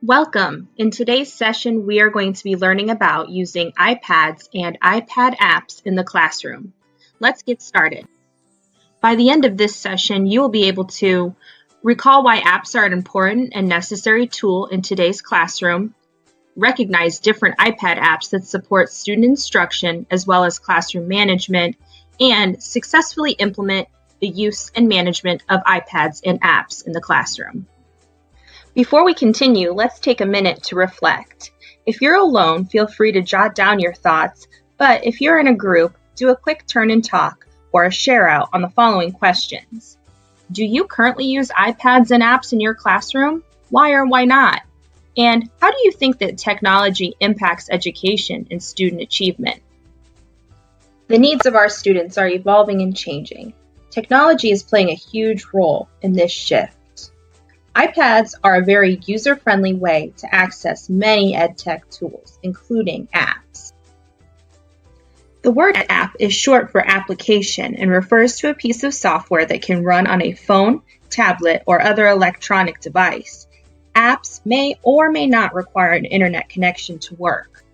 Welcome! In today's session, we are going to be learning about using iPads and iPad apps in the classroom. Let's get started. By the end of this session, you will be able to recall why apps are an important and necessary tool in today's classroom, recognize different iPad apps that support student instruction as well as classroom management, and successfully implement the use and management of iPads and apps in the classroom. Before we continue, let's take a minute to reflect. If you're alone, feel free to jot down your thoughts, but if you're in a group, do a quick turn and talk or a share out on the following questions. Do you currently use iPads and apps in your classroom? Why or why not? And how do you think that technology impacts education and student achievement? The needs of our students are evolving and changing. Technology is playing a huge role in this shift. iPads are a very user-friendly way to access many EdTech tools, including apps. The word app is short for application and refers to a piece of software that can run on a phone, tablet, or other electronic device. Apps may or may not require an internet connection to work.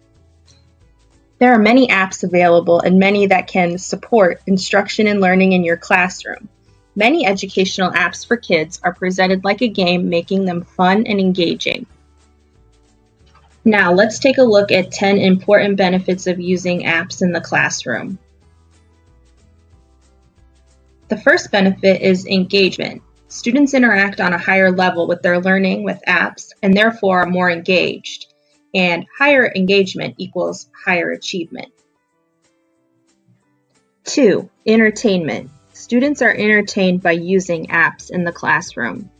There are many apps available and many that can support instruction and learning in your classroom. Many educational apps for kids are presented like a game, making them fun and engaging. Now, let's take a look at 10 important benefits of using apps in the classroom. The first benefit is engagement. Students interact on a higher level with their learning with apps and therefore are more engaged. And higher engagement equals higher achievement. 2. Entertainment. Students are entertained by using apps in the classroom.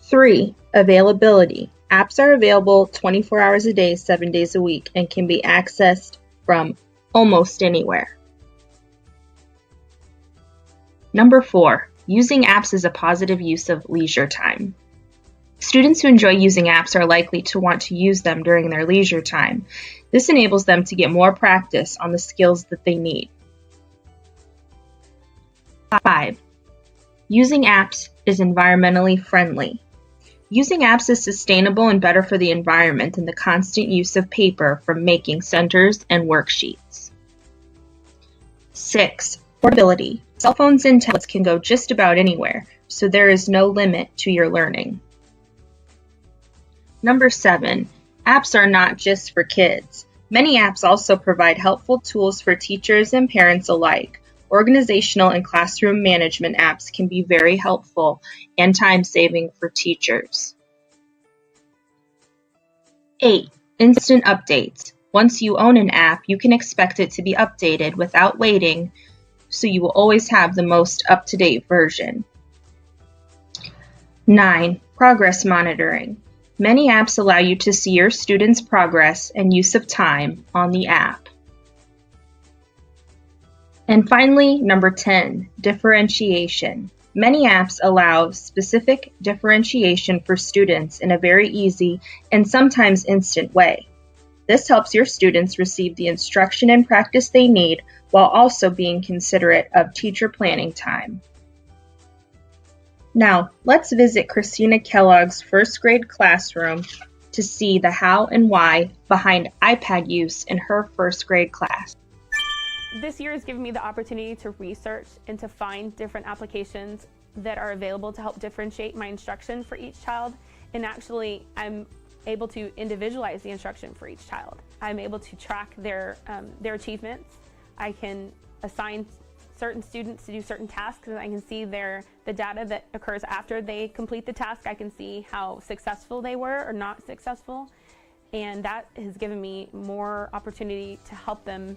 3. Availability. Apps are available 24 hours a day, 7 days a week, and can be accessed from almost anywhere. Number 4. Using apps is a positive use of leisure time. Students who enjoy using apps are likely to want to use them during their leisure time. This enables them to get more practice on the skills that they need. 5. Using apps is environmentally friendly. Using apps is sustainable and better for the environment than the constant use of paper for making centers and worksheets. 6. Portability. Cell phones and tablets can go just about anywhere, so there is no limit to your learning. Number 7. Apps are not just for kids. Many apps also provide helpful tools for teachers and parents alike. Organizational and classroom management apps can be very helpful and time-saving for teachers. 8. Instant updates. Once you own an app, you can expect it to be updated without waiting, so you will always have the most up-to-date version. 9. Progress monitoring. Many apps allow you to see your students' progress and use of time on the app. And finally, number 10, differentiation. Many apps allow specific differentiation for students in a very easy and sometimes instant way. This helps your students receive the instruction and practice they need while also being considerate of teacher planning time. Now, let's visit Christina Kellogg's first grade classroom to see the how and why behind iPad use in her first grade class. This year has given me the opportunity to research and to find different applications that are available to help differentiate my instruction for each child. And actually, I'm able to individualize the instruction for each child. I'm able to track their achievements. I can assign certain students to do certain tasks, and I can see the data that occurs after they complete the task. I can see how successful they were or not successful. And that has given me more opportunity to help them.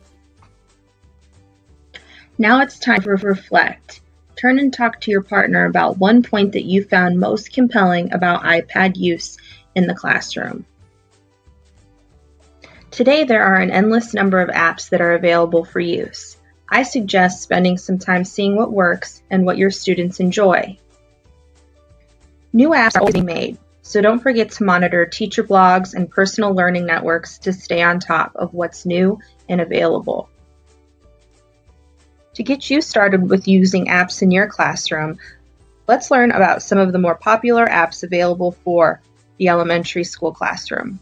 Now it's time to reflect. Turn and talk to your partner about one point that you found most compelling about iPad use in the classroom. Today there are an endless number of apps that are available for use. I suggest spending some time seeing what works and what your students enjoy. New apps are always being made, so don't forget to monitor teacher blogs and personal learning networks to stay on top of what's new and available. To get you started with using apps in your classroom, let's learn about some of the more popular apps available for the elementary school classroom.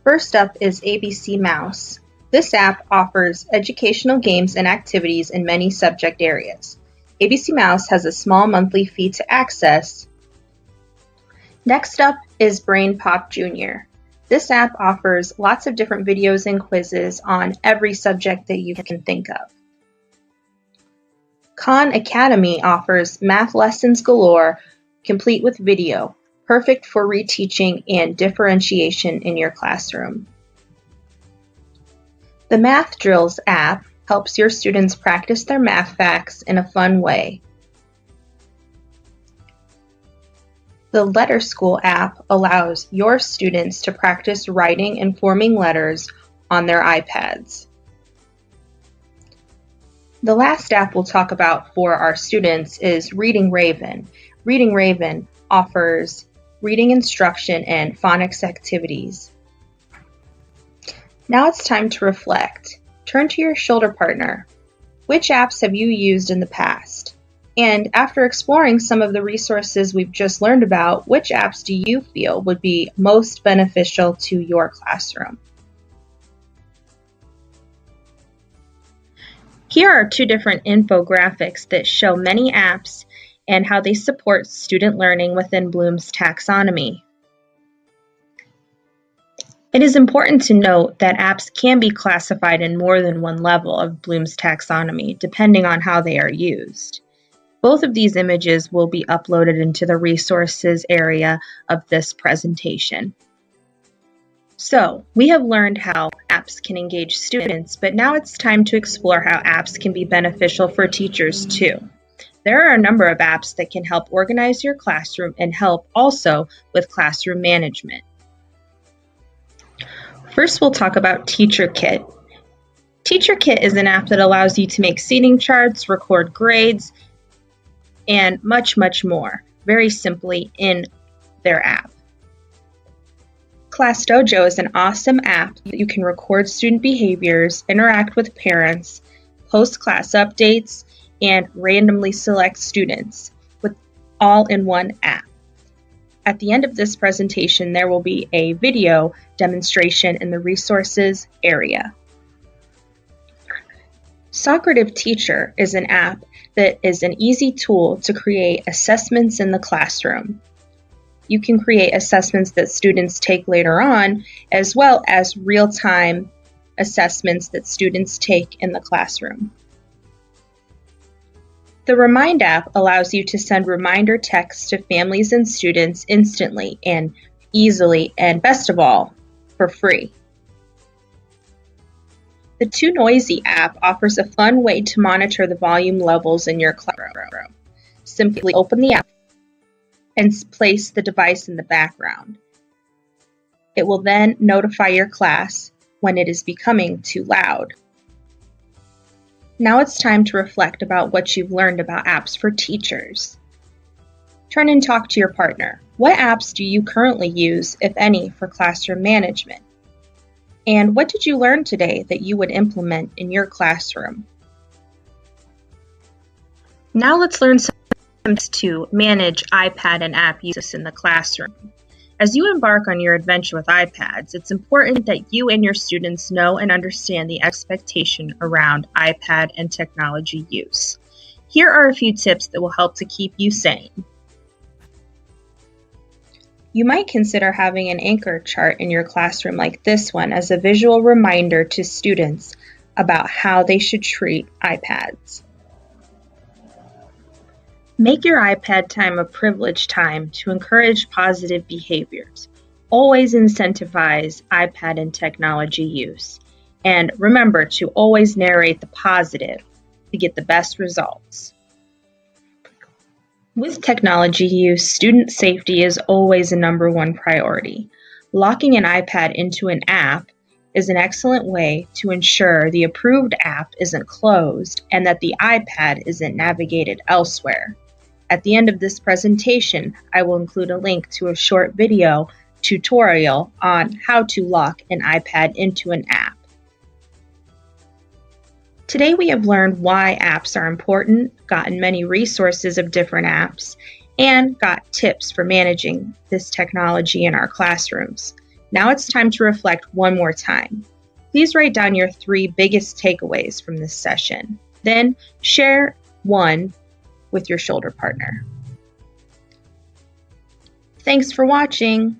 First up is ABC Mouse. This app offers educational games and activities in many subject areas. ABC Mouse has a small monthly fee to access. Next up is Brain Pop Jr. This app offers lots of different videos and quizzes on every subject that you can think of. Khan Academy offers math lessons galore, complete with video, perfect for reteaching and differentiation in your classroom. The Math Drills app helps your students practice their math facts in a fun way. The Letter School app allows your students to practice writing and forming letters on their iPads. The last app we'll talk about for our students is Reading Raven. Reading Raven offers reading instruction and phonics activities. Now it's time to reflect. Turn to your shoulder partner. Which apps have you used in the past? And after exploring some of the resources we've just learned about, which apps do you feel would be most beneficial to your classroom? Here are two different infographics that show many apps and how they support student learning within Bloom's taxonomy. It is important to note that apps can be classified in more than one level of Bloom's taxonomy, depending on how they are used. Both of these images will be uploaded into the resources area of this presentation. So, we have learned how apps can engage students, but now it's time to explore how apps can be beneficial for teachers too. There are a number of apps that can help organize your classroom and help also with classroom management. First, we'll talk about TeacherKit. TeacherKit is an app that allows you to make seating charts, record grades, and much, much more, very simply in their app. Class Dojo is an awesome app that you can record student behaviors, interact with parents, post class updates, and randomly select students, with all in one app. At the end of this presentation, there will be a video demonstration in the resources area. Socrative Teacher is an app that is an easy tool to create assessments in the classroom. You can create assessments that students take later on, as well as real-time assessments that students take in the classroom. The Remind app allows you to send reminder texts to families and students instantly and easily, and best of all, for free. The Too Noisy app offers a fun way to monitor the volume levels in your classroom. Simply open the app and place the device in the background. It will then notify your class when it is becoming too loud. Now it's time to reflect about what you've learned about apps for teachers. Turn and talk to your partner. What apps do you currently use, if any, for classroom management? And what did you learn today that you would implement in your classroom? Now let's learn some tips to manage iPad and app use in the classroom. As you embark on your adventure with iPads, it's important that you and your students know and understand the expectation around iPad and technology use. Here are a few tips that will help to keep you sane. You might consider having an anchor chart in your classroom like this one as a visual reminder to students about how they should treat iPads. Make your iPad time a privileged time to encourage positive behaviors. Always incentivize iPad and technology use. And remember to always narrate the positive to get the best results. With technology use, student safety is always a number one priority. Locking an iPad into an app is an excellent way to ensure the approved app isn't closed and that the iPad isn't navigated elsewhere. At the end of this presentation, I will include a link to a short video tutorial on how to lock an iPad into an app. Today we have learned why apps are important, gotten many resources of different apps, and got tips for managing this technology in our classrooms. Now it's time to reflect one more time. Please write down your 3 biggest takeaways from this session. Then share one with your shoulder partner. Thanks for watching.